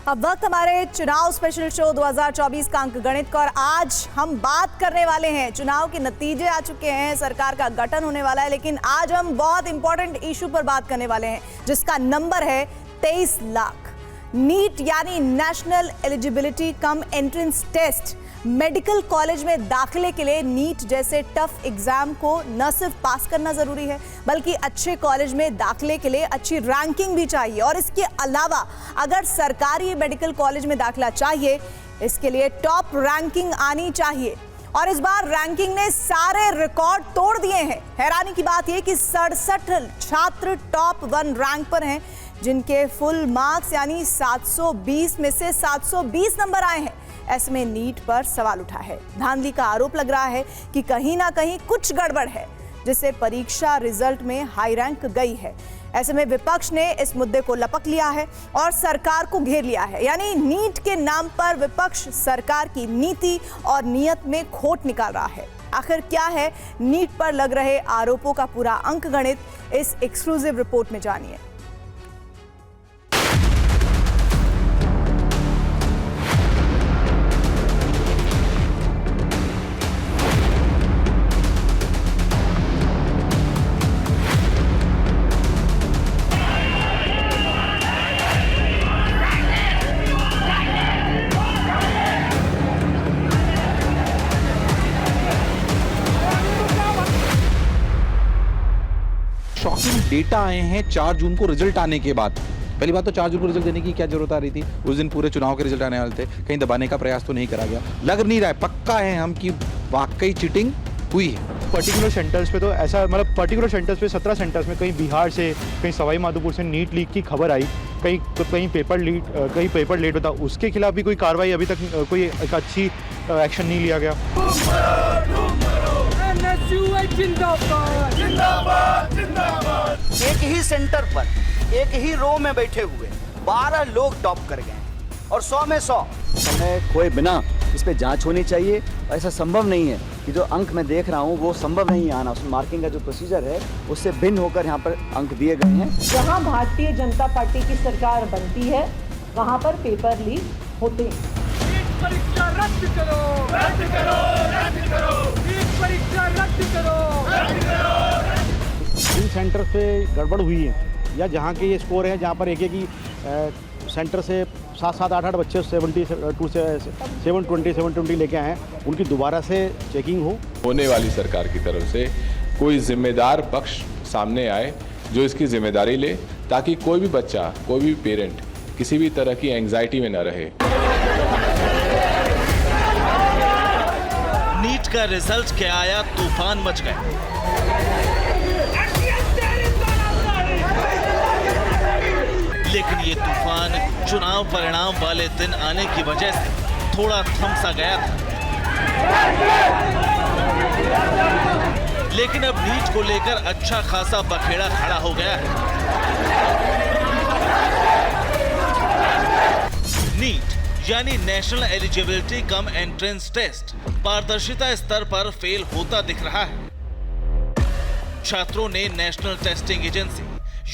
अब वक्त हमारे चुनाव स्पेशल शो 2024 का अंक गणित का, और आज हम बात करने वाले हैं, चुनाव के नतीजे आ चुके हैं, सरकार का गठन होने वाला है, लेकिन आज हम बहुत इंपॉर्टेंट इशू पर बात करने वाले हैं जिसका नंबर है 23 लाख। नीट यानी national eligibility cum entrance test. Medical college में दाखिले के लिए नीट जैसे टफ एग्जाम को न सिर्फ पास करना जरूरी है, बल्कि अच्छे कॉलेज में दाखिले के लिए अच्छी रैंकिंग भी चाहिए। और इसके अलावा अगर सरकारी मेडिकल कॉलेज में दाखिला चाहिए, इसके लिए टॉप रैंकिंग आनी चाहिए। और इस बार रैंकिंग ने सारे रिकॉर्ड तोड़ दिए हैं। हैरानी की बात यह कि 67 छात्र टॉप 1 रैंक पर हैं, जिनके फुल मार्क्स यानी 720 में से 720 नंबर आए हैं। ऐसे में नीट पर सवाल उठा है। धांधली का आरोप लग रहा है कि कहीं ना कहीं कुछ गड़बड़ है, जिससे परीक्षा रिजल्ट में हाई रैंक गई है। ऐसे में विपक्ष ने इस मुद्दे को लपक लिया है और सरकार को घेर लिया है। यानी नीट के नाम पर विपक्ष सरकार की नीति और नीयत में खोट निकाल रहा है। आखिर क्या है नीट पर लग रहे आरोपों का पूरा अंक गणित, इस एक्सक्लूसिव रिपोर्ट में जानिए। शॉकिंग डेटा आए हैं 4 जून को रिजल्ट आने के बाद। पहली बात तो 4 जून को रिजल्ट देने की क्या जरूरत आ रही थी? उस दिन पूरे चुनाव के रिजल्ट आने वाले थे, कहीं दबाने का प्रयास तो नहीं करा गया। लग नहीं रहा है, पक्का है हम कि वाकई चीटिंग हुई है। पर्टिकुलर सेंटर्स पे तो ऐसा, मतलब पर्टिकुलर सेंटर्स पे 17 सेंटर्स में कहीं बिहार से, कहीं सवाई माधोपुर से नीट लीक की खबर आई, कहीं पेपर लेट होता, उसके खिलाफ भी कोई कार्रवाई अभी तक कोई एक अच्छी एक्शन नहीं लिया गया। एक ही सेंटर पर, एक ही रो में बैठे हुए 12 लोग टॉप कर गए हैं और 100 में 100। समय खोए बिना इस पे जांच होनी चाहिए। ऐसा संभव नहीं है कि जो अंक मैं देख रहा हूँ वो संभव नहीं आना। उस मार्किंग का जो प्रोसीजर है उससे भिन्न होकर यहाँ पर अंक दिए गए हैं। जहाँ भारतीय जनता पार्टी की सरकार बनती है वहाँ पर पेपर लीक होते हैं। परीक्षा रद्द करो, रद्द करो, रद्द करो, परीक्षा रद्द करो, रद्द करो। जिन सेंटर पे गड़बड़ हुई है या जहाँ के ये स्कोर है, जहाँ पर एक ही सेंटर से 7-7, 8-8 बच्चे 720 लेके आए हैं, उनकी दोबारा से चेकिंग हो। होने वाली सरकार की तरफ से कोई जिम्मेदार पक्ष सामने आए जो इसकी जिम्मेदारी ले, ताकि कोई भी बच्चा, कोई भी पेरेंट किसी भी तरह की एंग्जाइटी में न रहे। नीट का रिजल्ट क्या आया, तूफान मच गया। लेकिन ये तूफान चुनाव परिणाम वाले दिन आने की वजह से थोड़ा थम सा गया था। लेकिन अब नीट को लेकर अच्छा खासा बखेड़ा खड़ा हो गया है। नीट यानी national eligibility cum entrance test पारदर्शिता स्तर पर फेल होता दिख रहा है। छात्रों ने नेशनल टेस्टिंग एजेंसी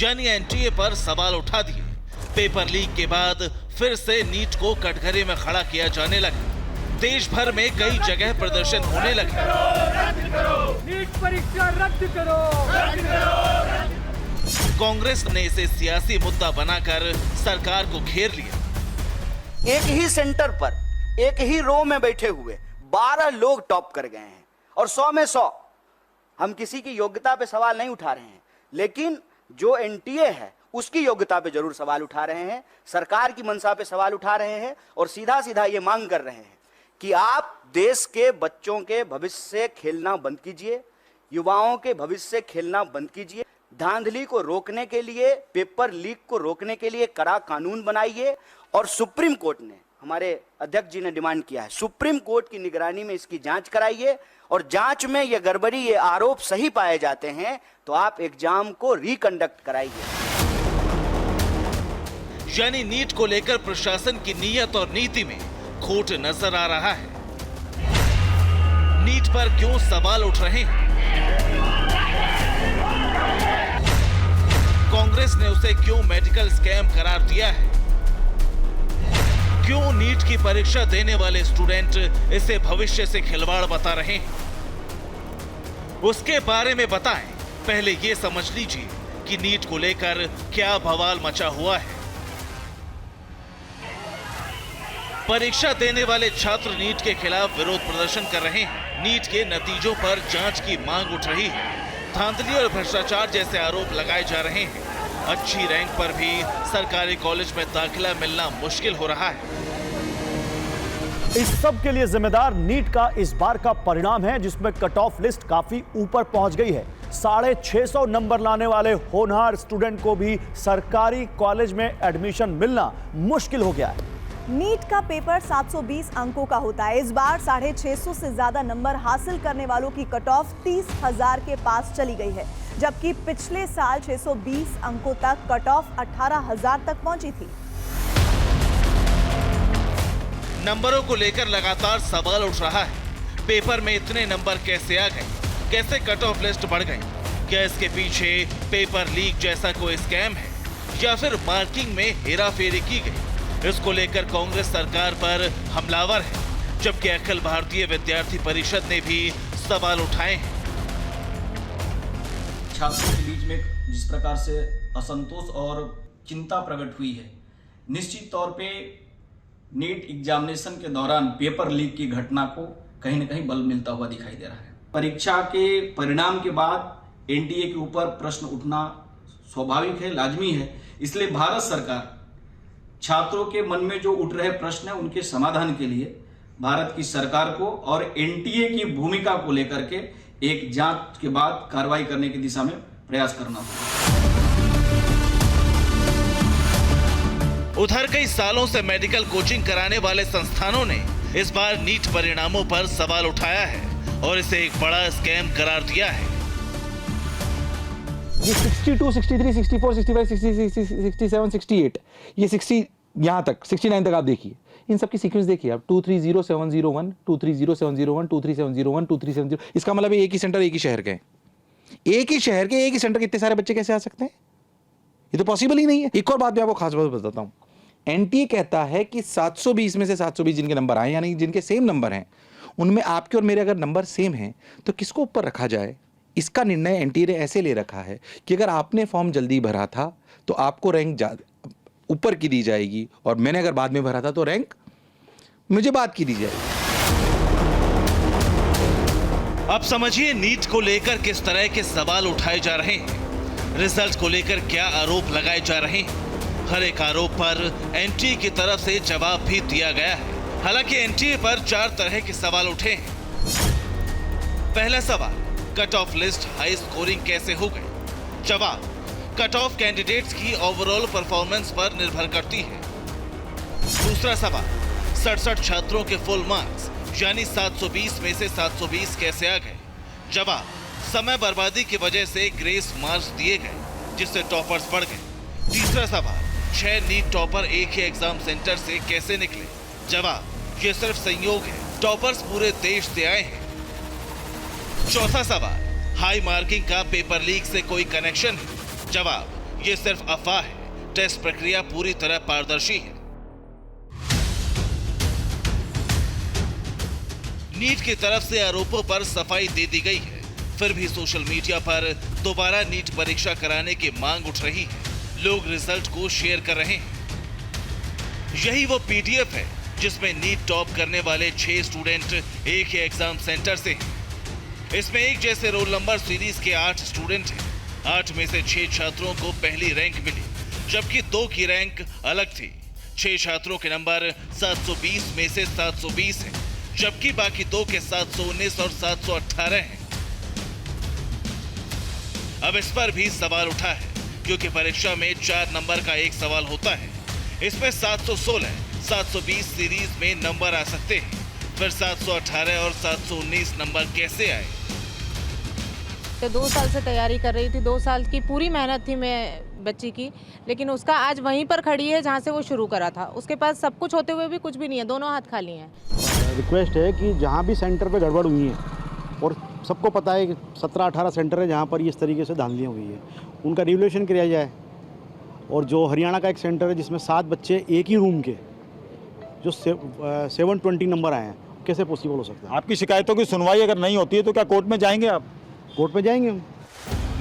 यानी एनटीए पर सवाल उठा दिए। पेपर लीक के बाद फिर से नीट को कटघरे में खड़ा किया जाने लगा। देश भर में कई जगह प्रदर्शन होने लगे। नीट परीक्षा रद्द करो, रद्द करो। कांग्रेस ने इसे सियासी मुद्दा बनाकर सरकार को घेर लिया। एक ही सेंटर पर, एक ही रो में बैठे हुए 12 लोग टॉप कर गए हैं और 100 में 100। हम किसी की योग्यता पे सवाल नहीं उठा रहे हैं, लेकिन जो एनटीए है उसकी योग्यता पे जरूर सवाल उठा रहे हैं, सरकार की मंशा पे सवाल उठा रहे हैं और सीधा सीधा ये मांग कर रहे हैं कि आप देश के बच्चों के भविष्य से खेलना बंद कीजिए, युवाओं के भविष्य से खेलना बंद कीजिए। धांधली को रोकने के लिए, पेपर लीक को रोकने के लिए कड़ा कानून बनाइए। और सुप्रीम कोर्ट ने, हमारे अध्यक्ष जी ने डिमांड किया है, सुप्रीम कोर्ट की निगरानी में इसकी जांच कराइए और जांच में ये गड़बड़ी, ये आरोप सही पाए जाते हैं तो आप एग्जाम को रिकंडक्ट कराइए। यानी नीट को लेकर प्रशासन की नीयत और नीति में खोट नजर आ रहा है। नीट पर क्यों सवाल उठ रहे हैं? कांग्रेस ने उसे क्यों मेडिकल स्कैम करार दिया है? क्यों नीट की परीक्षा देने वाले स्टूडेंट इसे भविष्य से खिलवाड़ बता रहे हैं, उसके बारे में बताएं। पहले ये समझ लीजिए कि नीट को लेकर क्या बवाल मचा हुआ है। परीक्षा देने वाले छात्र नीट के खिलाफ विरोध प्रदर्शन कर रहे हैं। नीट के नतीजों पर जांच की मांग उठ रही है। धांधली और भ्रष्टाचार जैसे आरोप लगाए जा रहे हैं। अच्छी रैंक पर भी सरकारी कॉलेज में दाखिला मिलना मुश्किल हो रहा है। इस सब के लिए जिम्मेदार नीट का इस बार का परिणाम है, जिसमें कट ऑफ लिस्ट काफी ऊपर पहुंच गई है। 650 नंबर लाने वाले होनहार स्टूडेंट को भी सरकारी कॉलेज में एडमिशन मिलना मुश्किल हो गया है। नीट का पेपर 720 अंकों का होता है। इस बार 650 से ज्यादा नंबर हासिल करने वालों की कट ऑफ 30,000 के पास चली गई है, जबकि पिछले साल 620 अंकों तक कट ऑफ 18,000 तक पहुंची थी। नंबरों को लेकर लगातार सवाल उठ रहा है। पेपर में इतने नंबर कैसे आ गए? कैसे कट ऑफ लिस्ट बढ़ गई? क्या इसके पीछे पेपर लीक जैसा कोई स्कैम है या फिर मार्किंग में हेराफेरी की गई? इसको लेकर कांग्रेस सरकार पर हमलावर है, जबकि अखिल भारतीय विद्यार्थी परिषद ने भी सवाल उठाए हैं। छात्रों के बीच में जिस प्रकार से असंतोष और चिंता प्रकट हुई है, निश्चित तौर पे नीट एग्जामिनेशन के दौरान पेपर लीक की घटना को कहीं न कहीं बल मिलता हुआ दिखाई दे रहा है। परीक्षा के परिणाम के बाद एनटीए के ऊपर प्रश्न उठना स्वाभाविक है, लाजमी है। इसलिए भारत सरकार छात्रों के मन में जो उठ रहे प्रश्न है उनके समाधान के लिए भारत की सरकार को और एनटीए की भूमिका को लेकर के एक जांच के बाद कार्रवाई करने की दिशा में प्रयास करना होगा। उधर कई सालों से मेडिकल कोचिंग कराने वाले संस्थानों ने इस बार नीट परिणामों पर सवाल उठाया है और इसे एक बड़ा स्कैम करार दिया है। ये 62, 63, 64, 65, 66, 67, 68, ये 60 यहाँ तक 69 तक आप देखिए, इन सब की सीक्वेंस देखिए आप। 230701, 230701, 23701, 2370। इसका मतलब एक ही सेंटर एक ही शहर के हैं। एक ही शहर के एक ही सेंटर के इतने सारे बच्चे कैसे आ सकते हैं? ये तो पॉसिबल ही नहीं है। एक और बात मैं आपको खास बात बताता हूँ। एनटीए कहता है कि 720 में से 720 जिनके नंबर आए, यानी जिनके सेम नंबर हैं, उनमें आपके और मेरे अगर नंबर सेम हैं तो किसको ऊपर रखा जाए, इसका निर्णय एनटीए ने ऐसे ले रखा है कि अगर आपने फॉर्म जल्दी भरा था तो आपको रैंक ऊपर की दी जाएगी, और मैंने अगर बाद में भरा था तो रैंक मुझे बाद की दी जाएगी। अब समझिए नीट को लेकर किस तरह के सवाल उठाए जा रहे हैं। रिजल्ट को लेकर क्या आरोप लगाए जा रहे हैं। हर एक आरोप पर एनटीए की तरफ से जवाब भी दिया गया है। हालांकि एनटीए पर 4 तरह के सवाल उठे हैं। पहला सवाल, cut off list high scoring कैसे हो गई? जवाब, कट ऑफ कैंडिडेट्स की ओवरऑल परफॉर्मेंस पर निर्भर करती है। दूसरा सवाल, 67 छात्रों के फुल मार्क्स यानी 720 में से 720 कैसे आ गए? जवाब, समय बर्बादी की वजह से ग्रेस मार्क्स दिए गए जिससे टॉपर्स बढ़ गए। तीसरा सवाल, 6 नीट टॉपर एक ही एग्जाम सेंटर से कैसे निकले? जवाब, ये सिर्फ संयोग है, टॉपर्स पूरे देश से आए हैं। चौथा सवाल, हाई मार्किंग का पेपर लीक से कोई कनेक्शन है? जवाब, ये सिर्फ अफवाह है, टेस्ट प्रक्रिया पूरी तरह पारदर्शी है। नीट की तरफ से आरोपों पर सफाई दे दी गई है, फिर भी सोशल मीडिया पर दोबारा नीट परीक्षा कराने की मांग उठ रही है। लोग रिजल्ट को शेयर कर रहे हैं। यही वो पीडीएफ है जिसमें नीट टॉप करने वाले 6 स्टूडेंट एक ही एग्जाम सेंटर से हैं। इसमें एक जैसे रोल नंबर सीरीज के 8 स्टूडेंट हैं। 8 में से 6 छात्रों को पहली रैंक मिली, जबकि 2 की रैंक अलग थी। 6 छात्रों के नंबर 720 में से 720 हैं, जबकि बाकी 2 के 719 और 718 हैं। अब इस पर भी सवाल उठा है, क्योंकि परीक्षा में 4 नंबर का एक सवाल होता है। इसमें 716, 720 सीरीज में नंबर आ सकते हैं, फिर 718 और 719 नंबर कैसे आए? 2 साल से तैयारी कर रही थी, 2 साल की पूरी मेहनत थी मैं बच्ची की, लेकिन उसका आज वहीं पर खड़ी है जहाँ से वो शुरू करा था। उसके पास सब कुछ होते हुए भी कुछ भी नहीं है, दोनों हाथ खाली हैं। रिक्वेस्ट है कि जहाँ भी सेंटर पे गड़बड़ हुई है, और सबको पता है कि 17-18 सेंटर है जहाँ पर इस तरीके से धांधलियाँ हुई है, उनका रिवोल्यूशन किया जाए। और जो हरियाणा का एक सेंटर है जिसमें 7 बच्चे एक ही रूम के, जो 720 नंबर आए हैं, कैसे पॉसिबल हो सकता है? आपकी शिकायतों की सुनवाई अगर नहीं होती है तो क्या कोर्ट में जाएंगे आप? कोर्ट में जाएंगे हम।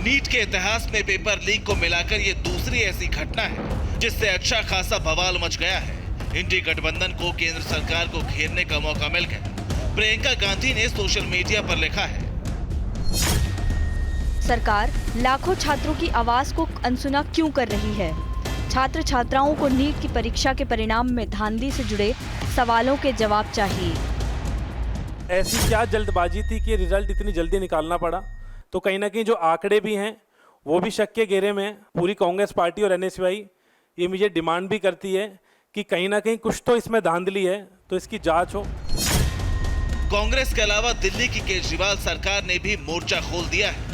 नीट के इतिहास में पेपर लीक को मिलाकर ये दूसरी ऐसी घटना है जिससे अच्छा खासा बवाल मच गया है। इंडी गठबंधन को केंद्र सरकार को घेरने का मौका मिल गया। प्रियंका गांधी ने सोशल मीडिया पर लिखा है, सरकार लाखों छात्रों की आवाज को अनसुना क्यों कर रही है? छात्र छात्राओं को नीट की परीक्षा के परिणाम में धांधली से जुड़े सवालों के जवाब चाहिए। ऐसी क्या जल्दबाजी थी कि रिजल्ट इतनी जल्दी निकालना पड़ा? तो कहीं ना कहीं जो आंकड़े भी हैं वो भी शक के घेरे में हैं। पूरी कांग्रेस पार्टी और एनएसयूआई ये मुझे डिमांड भी करती है कि कहीं ना कहीं कुछ तो इसमें धांधली है, तो इसकी जांच हो। कांग्रेस के अलावा दिल्ली की केजरीवाल सरकार ने भी मोर्चा खोल दिया है,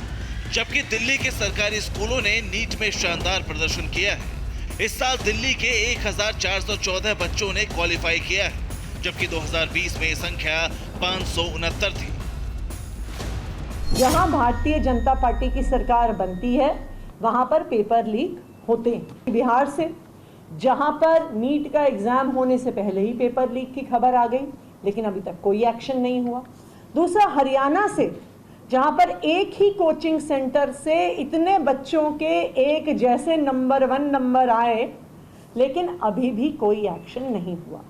जबकि दिल्ली के सरकारी स्कूलों ने नीट में शानदार प्रदर्शन किया है। इस साल दिल्ली के 1414 बच्चों ने क्वालिफाई किया है, जबकि 2020 में ये संख्या 569 थी। जहां भारतीय जनता पार्टी की सरकार बनती है वहां पर पेपर लीक होते हैं। बिहार से जहां पर नीट का एग्जाम होने से पहले ही पेपर लीक की खबर आ गई, लेकिन अभी तक कोई एक्शन नहीं हुआ। दूसरा, हरियाणा से जहां पर एक ही कोचिंग सेंटर से इतने बच्चों के एक जैसे नंबर 1 नंबर आए, लेकिन अभी भी कोई एक्शन नहीं हुआ।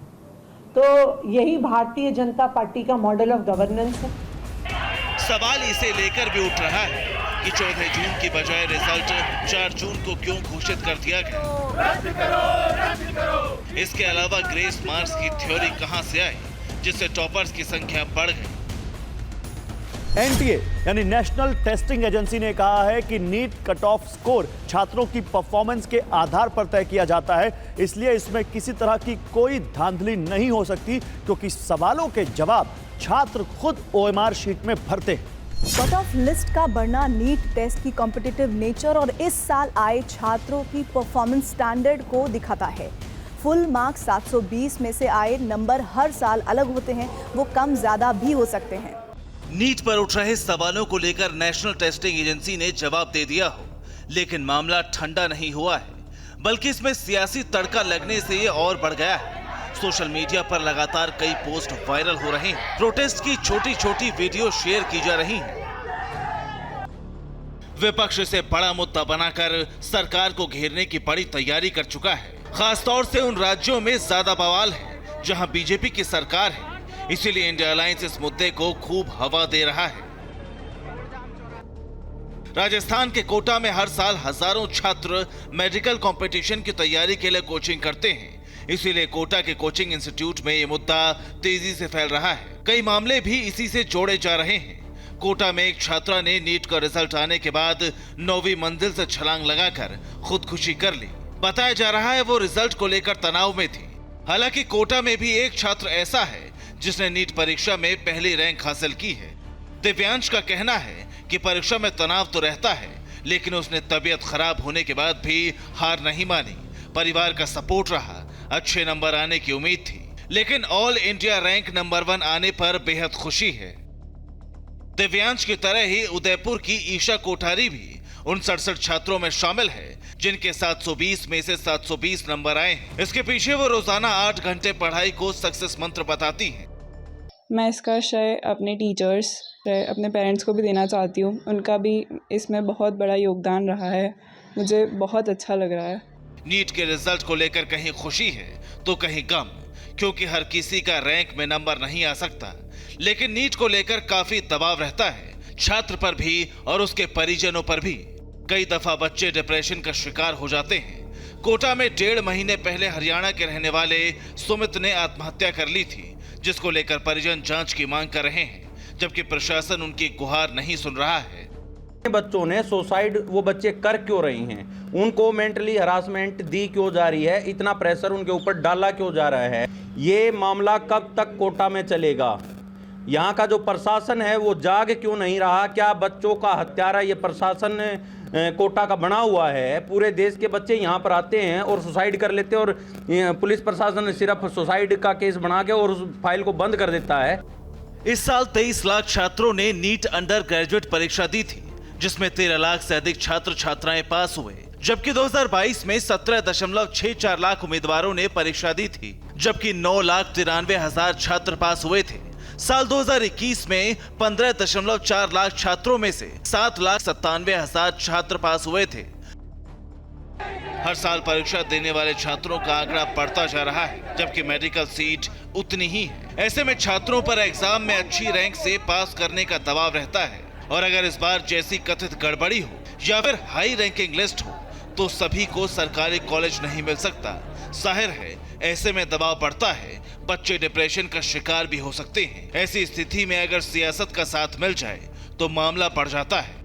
तो यही भारतीय जनता पार्टी का मॉडल ऑफ गवर्नेंस है। सवाल इसे लेकर भी उठ रहा है कि 14 जून की बजाय रिजल्ट 4 जून को क्यों घोषित कर दिया गया? रद्द करो, रद्द करो। इसके अलावा ग्रेस मार्क्स की थ्योरी कहां से आई जिससे टॉपर्स की संख्या बढ़ गई? एनटीए यानी नेशनल टेस्टिंग एजेंसी ने कहा है कि नीट कट ऑफ स्कोर छात्रों की परफॉर्मेंस के आधार पर तय किया जाता है, इसलिए इसमें किसी तरह की कोई धांधली नहीं हो सकती, क्योंकि सवालों के जवाब छात्र खुद ओएमआर शीट में भरते हैं। कट ऑफ लिस्ट का बढ़ना नीट टेस्ट की कॉम्पिटिटिव नेचर और इस साल आए छात्रों की परफॉर्मेंस स्टैंडर्ड को दिखाता है। फुल मार्क्स 720 में से आए नंबर हर साल अलग होते हैं, वो कम ज्यादा भी हो सकते हैं। नीट पर उठ रहे सवालों को लेकर नेशनल टेस्टिंग एजेंसी ने जवाब दे दिया हो, लेकिन मामला ठंडा नहीं हुआ है, बल्कि इसमें सियासी तड़का लगने से ये और बढ़ गया है। सोशल मीडिया पर लगातार कई पोस्ट वायरल हो रहे हैं। प्रोटेस्ट की छोटी छोटी वीडियो शेयर की जा रही हैं। विपक्ष इसे बड़ा मुद्दा बनाकर सरकार को घेरने की बड़ी तैयारी कर चुका है। खासतौर से उन राज्यों में ज्यादा बवाल है जहां बीजेपी की सरकार है, इसीलिए इंडिया अलायंस इस मुद्दे को खूब हवा दे रहा है। राजस्थान के कोटा में हर साल हजारों छात्र मेडिकल कंपटीशन की तैयारी के लिए कोचिंग करते हैं, इसीलिए कोटा के कोचिंग इंस्टीट्यूट में ये मुद्दा तेजी से फैल रहा है। कई मामले भी इसी से जोड़े जा रहे हैं। कोटा में एक छात्रा ने नीट का रिजल्ट आने के बाद 9वीं मंजिल से छलांग लगाकर खुदकुशी कर ली। बताया जा रहा है वो रिजल्ट को लेकर तनाव में थी। हालांकि कोटा में भी एक छात्र ऐसा है जिसने नीट परीक्षा में पहली रैंक हासिल की है। दिव्यांश का कहना है कि परीक्षा में तनाव तो रहता है, लेकिन उसने तबीयत खराब होने के बाद भी हार नहीं मानी। परिवार का सपोर्ट रहा, अच्छे नंबर आने की उम्मीद थी, लेकिन ऑल इंडिया रैंक नंबर 1 आने पर बेहद खुशी है। दिव्यांश की तरह ही उदयपुर की ईशा कोठारी भी उन 67 छात्रों में शामिल है जिनके 720 में से 720 नंबर आए हैं। इसके पीछे वो रोजाना 8 घंटे पढ़ाई को सक्सेस मंत्र बताती हैं। मैं इसका श्रेय अपने टीचर्स, अपने पेरेंट्स को भी देना चाहती हूँ। उनका भी इसमें बहुत बड़ा योगदान रहा है। मुझे बहुत अच्छा लग रहा है। नीट के रिजल्ट को लेकर कहीं खुशी है तो कहीं गम, क्योंकि हर किसी का रैंक में नंबर नहीं आ सकता। लेकिन नीट को लेकर काफी दबाव रहता है, छात्र पर भी और उसके परिजनों पर भी। कई दफा बच्चे डिप्रेशन का शिकार हो जाते हैं। कोटा में 1.5 महीने पहले हरियाणा के रहने वाले सुमित ने आत्महत्या कर ली थी, जिसको लेकर परिजन जांच की मांग कर रहे हैं, जबकि प्रशासन उनकी गुहार नहीं सुन रहा है। बच्चों ने सुसाइड वो बच्चे कर क्यों रही हैं? उनको मेंटली हरासमेंट दी क्यों जा रही है? इतना प्रेशर उनके ऊपर डाला क्यों जा रहा है? ये मामला कब तक कोटा में चलेगा? यहाँ का जो प्रशासन है वो जाग क्यों नहीं रहा? क्या बच्चों का हत्यारा ये प्रशासन कोटा का बना हुआ है? पूरे देश के बच्चे यहाँ पर आते हैं और सुसाइड कर लेते हैं, और पुलिस प्रशासन सिर्फ सुसाइड का केस बना के और उस फाइल को बंद कर देता है। इस साल 23 लाख छात्रों ने नीट अंडर ग्रेजुएट परीक्षा दी थी, जिसमें 13 लाख से अधिक छात्र छात्राएं पास हुए, जबकि 2022 में 17.64 लाख उम्मीदवारों ने परीक्षा दी थी, जबकि 9,93,000 छात्र पास हुए थे। साल 2021 में 15.4 लाख छात्रों में से 7,97,000 छात्र पास हुए थे। हर साल परीक्षा देने वाले छात्रों का आंकड़ा बढ़ता जा रहा है, जबकि मेडिकल सीट उतनी ही है। ऐसे में छात्रों पर एग्जाम में अच्छी रैंक से पास करने का दबाव रहता है, और अगर इस बार जैसी कथित गड़बड़ी हो या फिर हाई रैंकिंग लिस्ट हो तो सभी को सरकारी कॉलेज नहीं मिल सकता। जाहिर है ऐसे में दबाव बढ़ता है, बच्चे डिप्रेशन का शिकार भी हो सकते हैं। ऐसी स्थिति में अगर सियासत का साथ मिल जाए तो मामला बढ़ जाता है।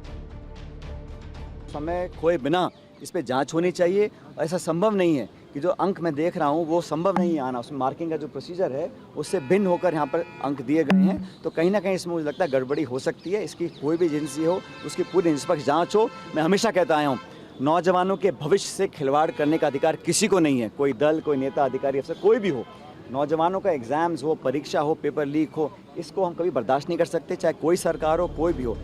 समय खोए बिना इस पे जांच होनी चाहिए। ऐसा संभव नहीं है कि जो अंक मैं देख रहा हूँ वो संभव नहीं आना, उसमें मार्किंग का जो प्रोसीजर है उससे भिन्न होकर यहाँ पर अंक दिए गए हैं। तो कहीं ना कहीं इसमें मुझे लगता है गड़बड़ी हो सकती है। इसकी कोई भी एजेंसी हो उसकी पूरी निष्पक्ष जांच हो। मैं हमेशा कहता आया हूँ, नौजवानों के भविष्य से खिलवाड़ करने का अधिकार किसी को नहीं है। कोई दल, कोई नेता, अधिकारी, अफसर कोई भी हो, नौजवानों का एग्जाम्स हो, परीक्षा हो, पेपर लीक हो, इसको हम कभी बर्दाश्त नहीं कर सकते, चाहे कोई सरकार हो, कोई भी हो।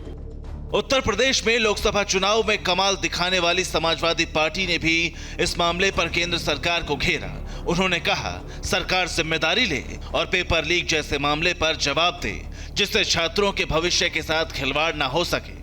उत्तर प्रदेश में लोकसभा चुनाव में कमाल दिखाने वाली समाजवादी पार्टी ने भी इस मामले पर केंद्र सरकार को घेरा। उन्होंने कहा सरकार जिम्मेदारी ले और पेपर लीक जैसे मामले पर जवाब दे, जिससे छात्रों के भविष्य के साथ खिलवाड़ ना हो सके।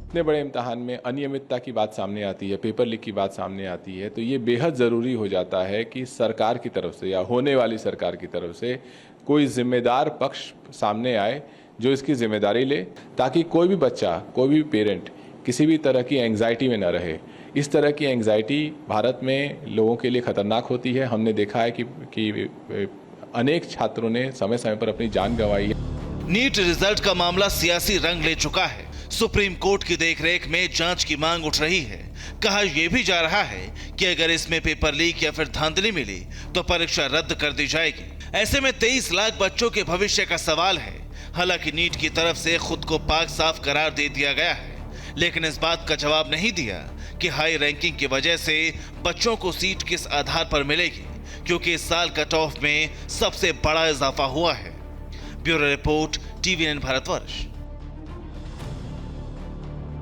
इतने बड़े इम्तहान में अनियमितता की बात सामने आती है, पेपर लीक की बात सामने आती है, तो ये बेहद ज़रूरी हो जाता है कि सरकार की तरफ से या होने वाली सरकार की तरफ से कोई जिम्मेदार पक्ष सामने आए जो इसकी जिम्मेदारी ले, ताकि कोई भी बच्चा, कोई भी पेरेंट किसी भी तरह की एंग्जाइटी में न रहे। इस तरह की एंग्जाइटी भारत में लोगों के लिए खतरनाक होती है। हमने देखा है कि अनेक छात्रों ने समय समय पर अपनी जान गंवाई है। नीट रिजल्ट का मामला सियासी रंग ले चुका है। सुप्रीम कोर्ट की देखरेख में जांच की मांग उठ रही है। कहा यह भी जा रहा है कि अगर इसमें पेपर लीक या फिर धांधली मिली तो परीक्षा रद्द कर दी जाएगी। ऐसे में 23 लाख बच्चों के भविष्य का सवाल है। हालांकि नीट की तरफ से खुद को पाक साफ करार दे दिया गया है, लेकिन इस बात का जवाब नहीं दिया कि हाई रैंकिंग की वजह से बच्चों को सीट किस आधार पर मिलेगी, क्योंकि इस साल कट ऑफ में सबसे बड़ा इजाफा हुआ है। Bureau report, TVN Bharatvarsh.